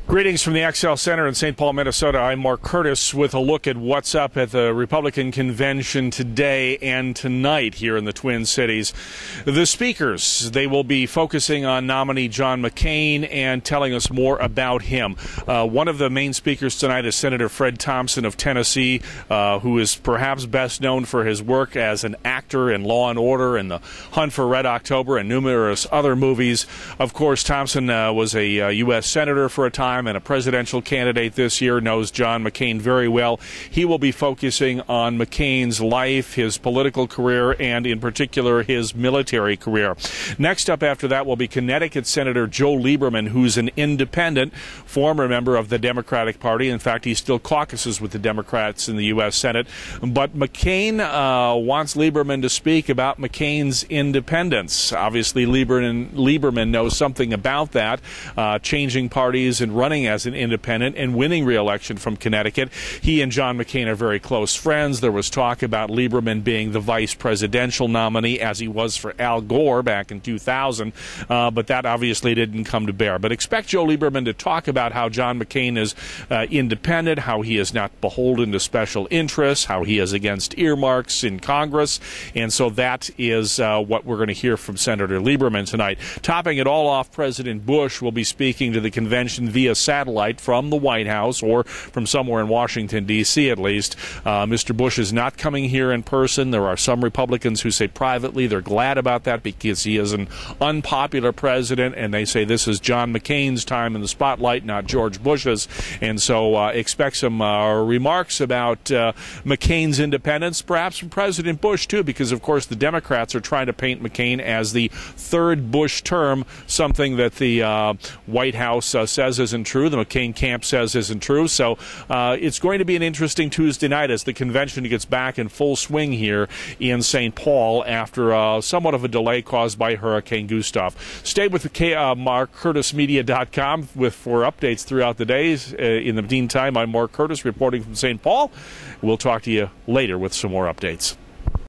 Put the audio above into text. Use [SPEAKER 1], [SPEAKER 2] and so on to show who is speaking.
[SPEAKER 1] Greetings from the XL Center in St. Paul, Minnesota. I'm Mark Curtis with a look at what's up at the Republican convention today and tonight here in the Twin Cities. The speakers, they will be focusing on nominee John McCain and telling us more about him. One of the main speakers tonight is Senator Fred Thompson of Tennessee, who is perhaps best known for his work as an actor in Law & Order and The Hunt for Red October and numerous other movies. Of course, Thompson was a U.S. Senator for a time and a presidential candidate this year, knows John McCain very well. He will be focusing on McCain's life, his political career, and in particular his military career. Next up after that will be Connecticut Senator Joe Lieberman, who's an independent, former member of the Democratic Party. In fact, he still caucuses with the Democrats in the U.S. Senate. But McCain wants Lieberman to speak about McCain's independence. Obviously, Lieberman knows something about that, changing parties and running as an independent and winning re-election from Connecticut. He and John McCain are very close friends. There was talk about Lieberman being the vice presidential nominee, as he was for Al Gore back in 2000, but that obviously didn't come to bear. But expect Joe Lieberman to talk about how John McCain is independent, how he is not beholden to special interests, how he is against earmarks in Congress, and so that is what we're going to hear from Senator Lieberman tonight. Topping it all off, President Bush will be speaking to the convention via satellite from the White House or from somewhere in Washington, D.C. at least. Mr. Bush is not coming here in person. There are some Republicans who say privately they're glad about that because he is an unpopular president, and they say this is John McCain's time in the spotlight, not George Bush's. And so expect some remarks about McCain's independence, perhaps from President Bush, too, because, of course, the Democrats are trying to paint McCain as the third Bush term, something that the White House says isn't true, the McCain camp says isn't true. So it's going to be an interesting Tuesday night as the convention gets back in full swing here in St. Paul after somewhat of a delay caused by Hurricane Gustav. Stay with the MarkCurtisMedia.com for updates throughout the days. In the meantime, I'm Mark Curtis reporting from St. Paul. We'll talk to you later with some more updates.